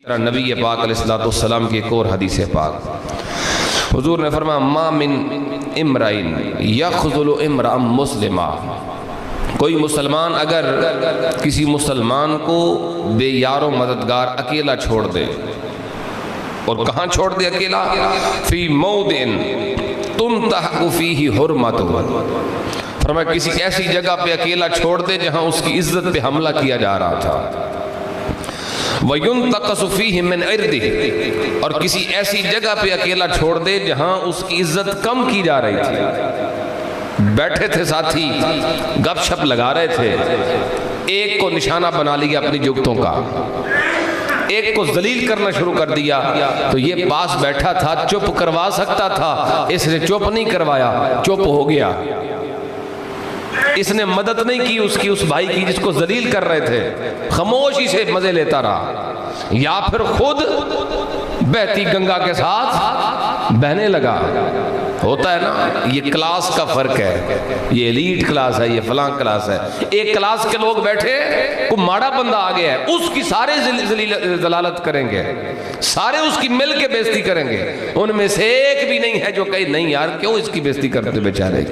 نبی پاک علیہ السلام کی ایک اور حدیث پاک، حضور نے فرمایا ما من امرئن یخذل امرأ مسلما، کوئی مسلمان اگر کسی مسلمان کو بے یار و مددگار اکیلا چھوڑ دے، اور کہاں چھوڑ دے اکیلا؟ فی موضع تنتہک فیہ حرمتہ، فرمایا کسی ایسی جگہ پہ اکیلا چھوڑ دے جہاں اس کی عزت پہ حملہ کیا جا رہا تھا، وَيُنْتَقَصُ فِيهِ مِنْ عِرْضِهِ، اور کسی ایسی جگہ پہ اکیلا چھوڑ دے جہاں اس کی عزت کم کی جا رہی تھی، بیٹھے تھے ساتھی گپ شپ لگا رہے تھے، ایک کو نشانہ بنا لیا اپنی جگتوں کا، ایک کو ذلیل کرنا شروع کر دیا، تو یہ پاس بیٹھا تھا چپ کروا سکتا تھا، اس نے چپ نہیں کروایا، چپ ہو گیا، اس نے مدد نہیں کی اس بھائی کی جس کو ذلیل کر رہے تھے، خاموشی سے مزے لیتا رہا، یا پھر خود بہتی گنگا کے ساتھ بہنے لگا۔ ہوتا ہے نا، یہ کلاس کا فرق ہے، یہ ایلیٹ کلاس ہے، یہ فلاں کلاس ہے، ایک کلاس کے لوگ بیٹھے، کوئی ماڑا بندہ آ گیا ہے، اس کی سارے ضلالت کریں گے، سارے اس کی مل کے بےزتی کریں گے، ان میں سے ایک بھی نہیں ہے جو کہے نہیں یار کیوں اس کی بےزتی کرتے بیچارے،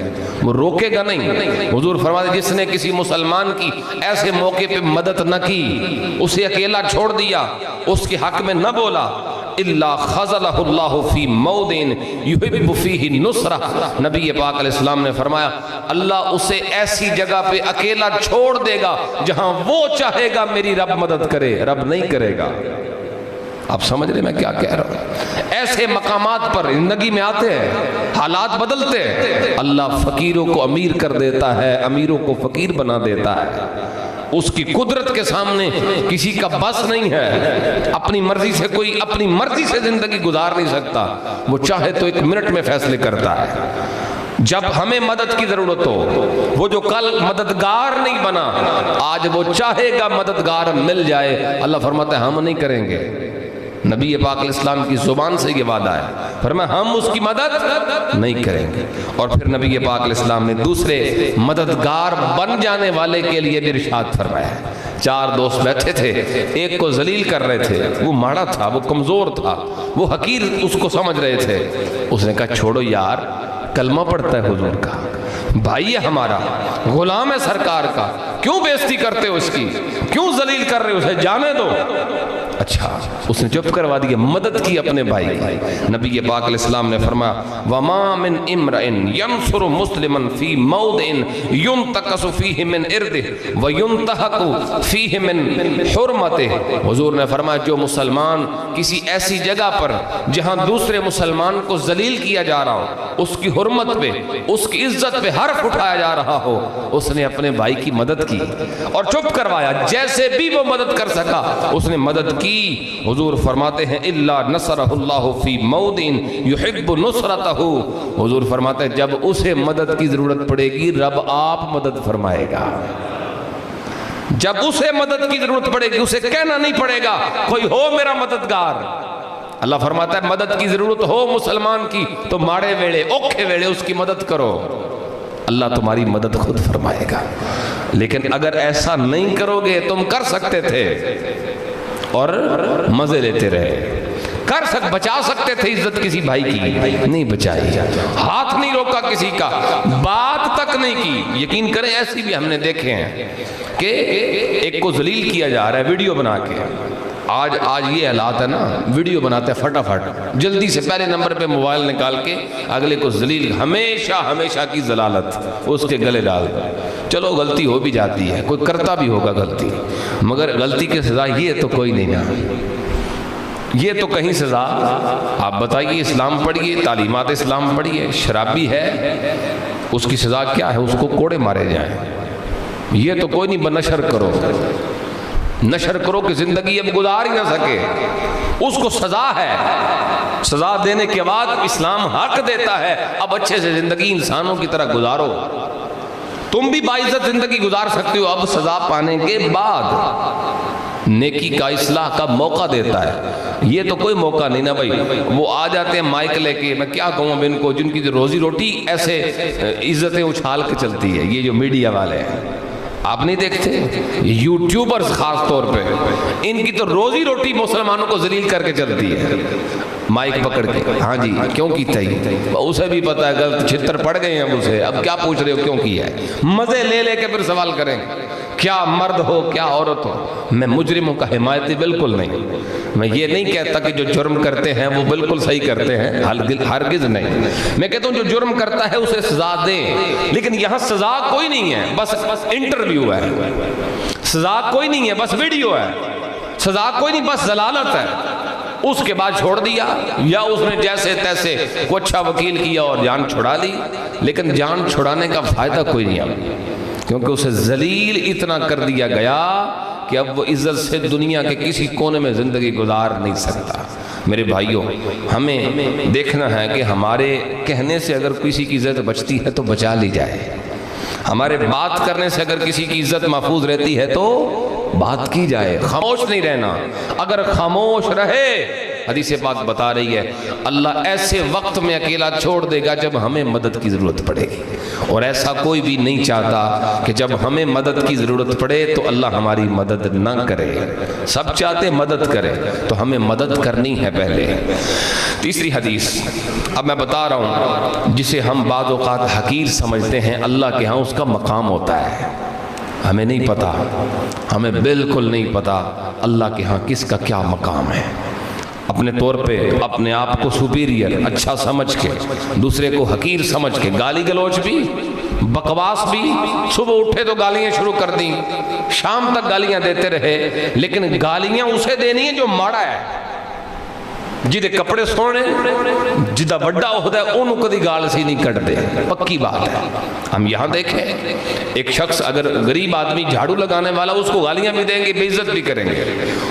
وہ روکے گا نہیں۔ حضور فرماتے جس نے کسی مسلمان کی ایسے موقع پہ مدد نہ کی، اسے اکیلا چھوڑ دیا، اس کے حق میں نہ بولا، الا خذلہ اللہ فی موضع یحب فیہ نصرہ، نبی پاک علیہ السلام نے فرمایا اللہ اسے ایسی جگہ پہ اکیلا چھوڑ دے گا جہاں وہ چاہے گا میری رب مدد کرے، رب نہیں کرے گا۔ آپ سمجھ رہے میں کیا کہہ رہا ہوں؟ ایسے مقامات پر زندگی میں آتے ہیں، حالات بدلتے ہیں، اللہ فقیروں کو امیر کر دیتا ہے، امیروں کو فقیر بنا دیتا ہے، اس کی قدرت کے سامنے کسی کا بس نہیں ہے، اپنی مرضی سے کوئی اپنی مرضی سے زندگی گزار نہیں سکتا، وہ چاہے تو ایک منٹ میں فیصلے کرتا ہے۔ جب ہمیں مدد کی ضرورت ہو، وہ جو کل مددگار نہیں بنا آج وہ چاہے گا مددگار مل جائے، اللہ فرماتا ہے ہم نہیں کریں گے۔ نبی پاک علیہ السلام کی زبان سے یہ وعدہ ہے، فرمایا ہم اس کی مدد نہیں کریں گے۔ اور پھر نبی پاک علیہ السلام نے دوسرے مددگار بن جانے والے کے لیے بھی ارشاد فرمایا ہے۔ چار دوست بیٹھے تھے، ایک کو ذلیل کر رہے تھے، وہ ماڑا تھا، وہ کمزور تھا، وہ حقیر اس کو سمجھ رہے تھے، اس نے کہا چھوڑو یار، کلمہ پڑھتا ہے حضور کا، بھائی ہے ہمارا، غلام ہے سرکار کا، کیوں بےزتی کرتے ہو اس کی، کیوں ذلیل کر رہے ہو اسے، جانے دو۔ اچھا اس نے چپ کروا دیا، مدد کی اپنے بھائی کی۔ نبی پاک علیہ السلام نے فرمایا وَمَا مِنْ اِمْرَئٍ يَنْصُرُ مُسْلِمًا فِي مَوْضِعٍ يُنْتَقَصُ فِيهِ مِنْ عِرْضِهِ وَيُنْتَحَقُ فِيهِ مِنْ حُرْمَتِهِ، حضور نے فرمایا جو مسلمان کسی ایسی جگہ پر جہاں دوسرے مسلمان کو ذلیل کیا جا رہا ہو، اس کی حرمت پہ، اس کی عزت پہ حرف اٹھایا جا رہا ہو، اس نے اپنے بھائی کی مدد کی اور چپ کروایا، جیسے بھی وہ مدد کر سکا اس نے مدد کی۔ حضور فرماتے ہیں الا نصرہ اللہ فی موضع یحب نصرتہ، حضور فرماتے ہیں جب اسے مدد کی ضرورت پڑے گی رب آپ مدد فرمائے گا، جب اسے مدد کی ضرورت پڑے گی اسے کہنا نہیں پڑے گا کوئی ہو میرا مددگار۔ اللہ فرماتا ہے مدد کی ضرورت ہو مسلمان کی تو ماڑے ویڑے اوکھے ویڑے اس کی مدد کرو، اللہ تمہاری مدد خود فرمائے گا۔ لیکن اگر ایسا نہیں کرو گے، تم کر سکتے تھے اور مزے لیتے رہے، بچا سکتے تھے عزت کسی بھائی کی، نہیں بچائی، ہاتھ نہیں روکا کسی کا، بات تک نہیں کی۔ یقین کریں ایسی بھی ہم نے دیکھے ہیں کہ ایک کو ذلیل کیا جا رہا ہے ویڈیو بنا کے، آج یہ حالات ہے نا، ویڈیو بناتے ہیں فٹافٹ، جلدی سے پہلے نمبر پہ موبائل نکال کے اگلے کو ذلیل، ہمیشہ کی ضلالت اس کے گلے ڈال دو۔ چلو غلطی ہو بھی جاتی ہے، کوئی کرتا بھی ہوگا غلطی، مگر غلطی کی سزا یہ تو کوئی نہیں نا، یہ تو کہیں سزا۔ آپ بتائیے اسلام پڑھیے، تعلیمات اسلام پڑھیے، شرابی ہے اس کی سزا کیا ہے؟ اس کو کوڑے مارے جائیں، یہ تو کوئی نہیں، نشر کرو، نشر کرو کہ زندگی اب گزار ہی نہ سکے، اس کو سزا ہے، سزا دینے کے بعد اسلام حق دیتا ہے اب اچھے سے زندگی انسانوں کی طرح گزارو، تم بھی باعزت زندگی گزار سکتے ہو اب سزا پانے کے بعد، نیکی کا اصلاح کا موقع دیتا ہے۔ یہ تو کوئی موقع نہیں نا بھائی، وہ آ جاتے ہیں مائک لے کے، میں کیا کہوں اب ان کو، جن کی روزی روٹی ایسے عزتیں اچھال کے چلتی ہے، یہ جو میڈیا والے ہیں، آپ نہیں دیکھتے یوٹیوبرز خاص طور پہ ان کی تو روزی روٹی مسلمانوں کو ذلیل کر کے چلتی ہے، مائک پکڑ کے ہاں جی کیوں کیتا ہی، اسے بھی پتا ہے غلط چھتر پڑ گئے ہیں اسے، اب کیا پوچھ رہے ہو کیوں کیا ہے، مزے لے لے کے پھر سوال کریں کیا مرد ہو کیا عورت ہو۔ میں مجرموں کا حمایتی بالکل نہیں، میں یہ نہیں کہتا کہ جو جرم کرتے ہیں وہ بالکل صحیح کرتے ہیں، ہرگز نہیں، میں کہتا ہوں جو جرم کرتا ہے اسے سزا دیں، لیکن یہاں سزا کوئی نہیں ہے، بس انٹرویو ہے، سزا کوئی نہیں ہے بس ویڈیو ہے، سزا کوئی نہیں بس ضلالت ہے، اس کے بعد چھوڑ دیا، یا اس نے جیسے تیسے کو اچھا وکیل کیا اور جان چھڑا لی، لیکن جان چھڑانے کا فائدہ کوئی نہیں اب، کیونکہ اسے ذلیل اتنا کر دیا گیا کہ اب وہ عزت سے دنیا کے کسی کونے میں زندگی گزار نہیں سکتا۔ میرے بھائیوں، ہمیں دیکھنا ہے کہ ہمارے کہنے سے اگر کسی کی عزت بچتی ہے تو بچا لی جائے، ہمارے بات کرنے سے اگر کسی کی عزت محفوظ رہتی ہے تو بات کی جائے، خاموش نہیں رہنا۔ اگر خاموش رہے، حدیث پاک بتا رہی ہے اللہ ایسے وقت میں اکیلا چھوڑ دے گا جب ہمیں مدد کی ضرورت پڑے گی، اور ایسا کوئی بھی نہیں چاہتا کہ جب ہمیں مدد کی ضرورت پڑے تو اللہ ہماری مدد نہ کرے، سب چاہتے مدد کرے تو ہمیں مدد کرنی ہے پہلے۔ تیسری حدیث اب میں بتا رہا ہوں، جسے ہم بعض اوقات حقیر سمجھتے ہیں، اللہ کے ہاں اس کا مقام ہوتا ہے، ہمیں نہیں پتا، ہمیں بالکل نہیں پتا اللہ کے ہاں کس کا کیا مقام ہے۔ اپنے طور پہ اپنے آپ کو سپیریئر اچھا سمجھ کے، دوسرے کو حقیر سمجھ کے گالی گلوچ بھی، بکواس بھی، صبح اٹھے تو گالیاں شروع کر دیں، شام تک گالیاں دیتے رہے، لیکن گالیاں اسے دینی ہیں جو ماڑا ہے، جدے کپڑے سونے جدہ بڑا عہدہ ہے انہوں کدی گال سی نہیں کٹ دے، پکی بات ہے۔ ہم یہاں دیکھیں ایک شخص اگر غریب آدمی جھاڑو لگانے والا، اس کو گالیاں بھی دیں گے، بے عزت بھی کریں گے،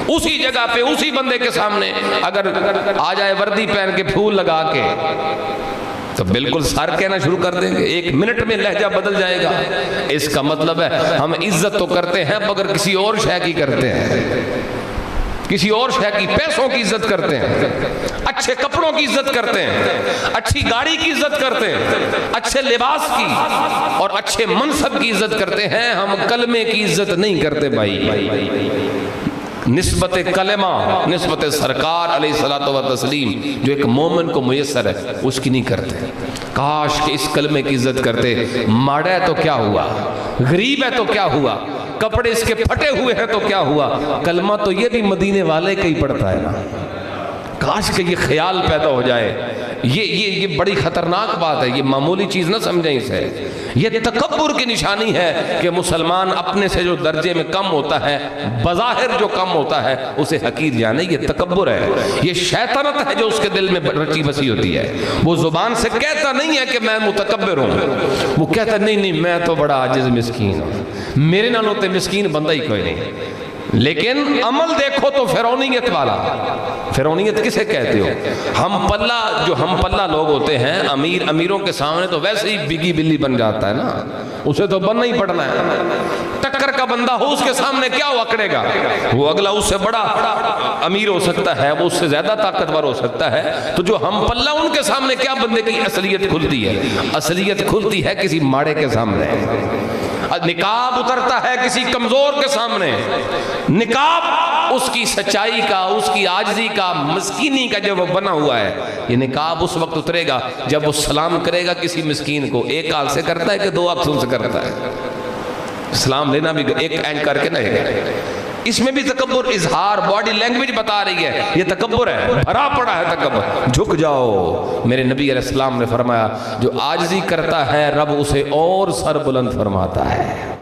اسی جگہ پہ اسی بندے کے سامنے اگر آ جائے وردی پہن کے پھول لگا کے تو بالکل سار کہنا شروع کر دیں گے، ایک منٹ میں لہجہ بدل جائے گا۔ اس کا مطلب ہے ہم عزت تو کرتے ہیں مگر کسی اور شے کی کرتے ہیں، کسی اور شے کی، پیسوں کی عزت کرتے ہیں، اچھے کپڑوں کی عزت کرتے ہیں، اچھی گاڑی کی عزت کرتے ہیں، اچھے لباس کی اور اچھے منصب کی عزت کرتے ہیں، ہم کلمے کی عزت نہیں کرتے بھائی۔ نسبت کلمہ، نسبت سرکار علیہ الصلوۃ والتسلیم جو ایک مومن کو میسر ہے اس کی نہیں کرتے۔ کاش کہ اس کلمے کی عزت کرتے، ماڑا ہے تو کیا ہوا، غریب ہے تو کیا ہوا، کپڑے اس کے پھٹے ہوئے ہیں تو کیا ہوا، کلمہ تو یہ بھی مدینے والے کا ہی پڑتا ہے نا۔ کاش کہ یہ خیال پیدا ہو جائے، یہ بڑی خطرناک بات ہے، یہ معمولی چیز نہ سمجھیں اسے، یہ تکبر کی نشانی ہے کہ مسلمان اپنے سے جو درجے میں کم ہوتا ہے، بظاہر جو کم ہوتا ہے اسے حقیر جانے، یہ تکبر ہے، یہ شیطنت ہے جو اس کے دل میں رچی بسی ہوتی ہے۔ وہ زبان سے کہتا نہیں ہے کہ میں متکبر ہوں، وہ کہتا نہیں میں تو بڑا عاجز مسکین ہوں، میرے نالوں تے مسکین بندہ ہی کوئی نہیں، لیکن عمل دیکھو تو فرعونیت والا۔ فرعونیت کسے کہتے ہو؟ ہم پلہ لوگ ہوتے ہیں، امیروں کے سامنے تو ویسے ہی بگی بلی بن جاتا ہے نا، اسے تو بننا ہی پڑنا ہے، ٹکر کا بندہ ہو اس کے سامنے کیا وہ اکڑے گا، وہ اگلا اس سے بڑا امیر ہو سکتا ہے، وہ اس سے زیادہ طاقتور ہو سکتا ہے، تو جو ہم پلہ ان کے سامنے کیا بندے کی اصلیت کھلتی ہے، اصلیت کھلتی ہے کسی ماڑے کے سامنے، نقاب اترتا ہے کسی کمزور کے سامنے، نقاب اس کی سچائی کا، اس کی عاجزی کا، مسکینی کا جب وہ بنا ہوا ہے، یہ نقاب اس وقت اترے گا جب وہ سلام کرے گا کسی مسکین کو، ایک آنکھ سے کرتا ہے کہ دو آنکھوں سے کرتا ہے، سلام لینا بھی ایک اینڈ کر کے نہیں ہے، اس میں بھی تکبر، اظہار، باڈی لینگویج بتا رہی ہے یہ تکبر ہے، بھرا پڑا ہے تکبر۔ جھک جاؤ، میرے نبی علیہ السلام نے فرمایا جو عاجزی کرتا ہے رب اسے اور سر بلند فرماتا ہے۔